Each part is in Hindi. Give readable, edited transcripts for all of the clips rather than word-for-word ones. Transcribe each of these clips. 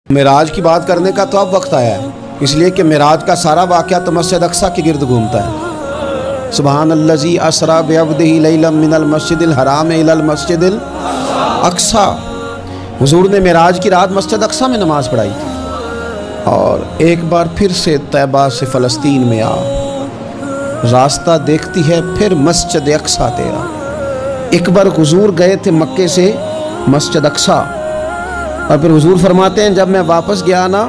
मेराज की बात करने का तो अब वक्त आया है, इसलिए कि मेराज का सारा वाक़या तो मस्जिद अक्सा के गिर्द घूमता है। सुबहानल्लज़ी असरा बिअब्दिही लैलन मिनल मस्जिदिल हराम इलल मस्जिदिल अक्सा। हुजूर ने मेराज की रात मस्जिद अक्सा में नमाज़ पढ़ाई थी और एक बार फिर से तैबा से फ़लस्तीन में आ, रास्ता देखती है फिर मस्जिद अक्सा तेरा। एक बार हुजूर गए थे मक्के से मस्जिद अक्सा और फिर हुजूर फरमाते हैं जब मैं वापस गया ना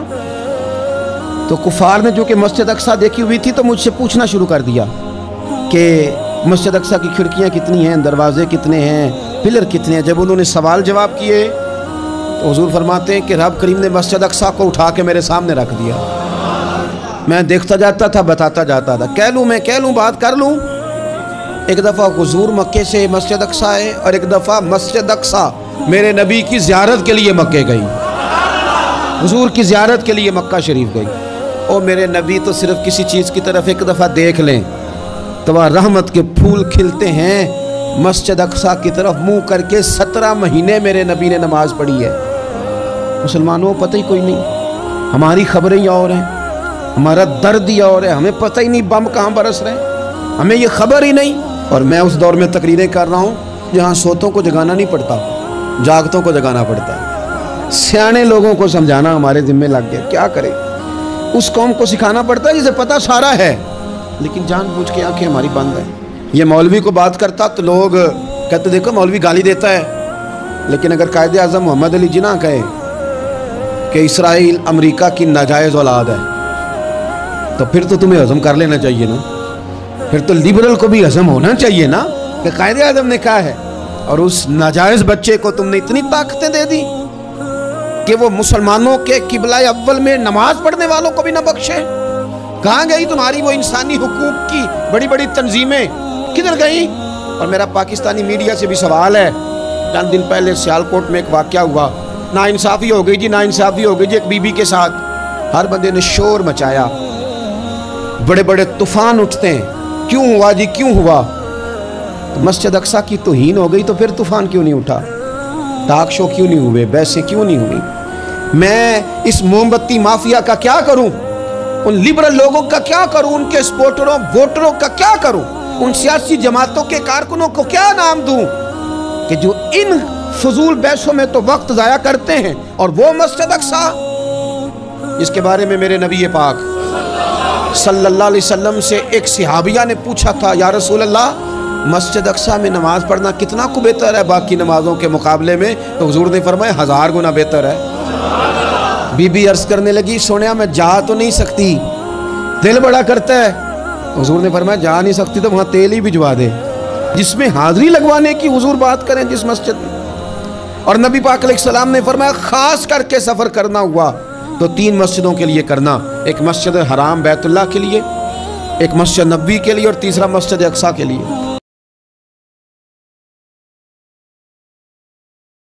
तो कुफार ने जो कि मस्जिद अक्सा देखी हुई थी तो मुझसे पूछना शुरू कर दिया कि मस्जिद अक्सा की खिड़कियाँ कितनी हैं, दरवाजे कितने हैं, पिलर कितने हैं। जब उन्होंने सवाल जवाब किए तो हुजूर फरमाते हैं कि रब करीम ने मस्जिद अक्सा को उठा के मेरे सामने रख दिया। मैं देखता जाता था, बताता जाता था, कह लूँ मैं कह लूँ बात कर लूँ। एक दफ़ा हुजूर मक्के से मस्जिद अक्सा आए और एक दफ़ा मस्जिद अक्सा मेरे नबी की ज़ियारत के लिए मक्के गई, हुजूर की ज़ियारत के लिए मक्का शरीफ गई। और मेरे नबी तो सिर्फ किसी चीज़ की तरफ एक दफ़ा देख लें तो वह रहमत के फूल खिलते हैं। मस्जिद अक्सा की तरफ मुंह करके 17 महीने मेरे नबी ने नमाज पढ़ी है। मुसलमानों पता ही कोई नहीं, हमारी खबरें ही और हैं, हमारा दर्द ही और है, हमें पता ही नहीं बम कहाँ बरस रहे हैं, हमें ये खबर ही नहीं। और मैं उस दौर में तकरीरें कर रहा हूँ जहाँ सोतों को जगाना नहीं पड़ता, जागतों को जगाना पड़ता है। सियाने लोगों को समझाना हमारे जिम्मे लग गया, क्या करें। उस कौम को सिखाना पड़ता है जिसे पता सारा है लेकिन जानबूझ के आंखें हमारी बंद है। ये मौलवी को बात करता तो लोग कहते देखो मौलवी गाली देता है, लेकिन अगर कायदे आज़म मोहम्मद अली जिन्ना कहे कि इसराइल अमेरिका की नाजायज़ औलाद है तो फिर तो तुम्हें हज़म कर लेना चाहिए ना, फिर तो लिबरल को भी हज़म होना चाहिए ना कि कायदे आज़म ने कहा है। और उस नाजायज़ बच्चे को तुमने इतनी ताकतें दे दी कि वो मुसलमानों के किबला अव्वल में नमाज पढ़ने वालों को भी न बख्शे। कहाँ गई तुम्हारी वो इंसानी हुकूक की बड़ी बड़ी तंजीमें, किधर गई? और मेरा पाकिस्तानी मीडिया से भी सवाल है, चंद दिन पहले सियालकोट में एक वाक़या हुआ, नाइंसाफ़ी हो गई जी, नाइंसाफ़ी हो गई जी एक बीबी के साथ। हर बंदे ने शोर मचाया, बड़े बड़े तूफ़ान उठते हैं, क्यों हुआ जी क्यों हुआ? तो मस्जिद अक्सा की तौहीन हो गई तो फिर तूफ़ान क्यों नहीं उठा? टाक शो क्यों नहीं हुए? बहसें क्यों नहीं हुई? मैं इस मोमबत्ती माफिया का क्या करूं? उन लिबरल लोगों का क्या करूं? उनके सपोर्टरों वोटरों का क्या करूं? उन सियासी जमातों के कारकुनों को क्या नाम दूं कि जो इन फजूल बहसों में तो वक्त ज़ाया करते हैं। और वो मस्जिद अक्सा इसके बारे में मेरे नबी पाक सल्लल्लाहु अलैहि वसल्लम से एक सहाबिया ने पूछा था, या रसूल अल्लाह मस्जिद अक्सा में नमाज पढ़ना कितना को बेहतर है बाकी नमाजों के मुकाबले में? तो हुजूर ने फरमाया 1000 गुना बेहतर है। बीबी अर्ज करने लगी, सोनिया मैं जा तो नहीं सकती, दिल बड़ा करता है। हुजूर ने फरमाया जा नहीं सकती तो वहाँ तेल ही भिजवा दे, जिसमें हाजिरी लगवाने की हुजूर बात करें जिस मस्जिद में। और नबी पाक अलैहिस्सलाम ने फरमाया खास करके सफ़र करना हुआ तो 3 मस्जिदों के लिए करना, एक मस्जिद हराम बैतुल्लाह के लिए, एक मस्जिद नबवी के लिए और तीसरा मस्जिद अक्सा के लिए।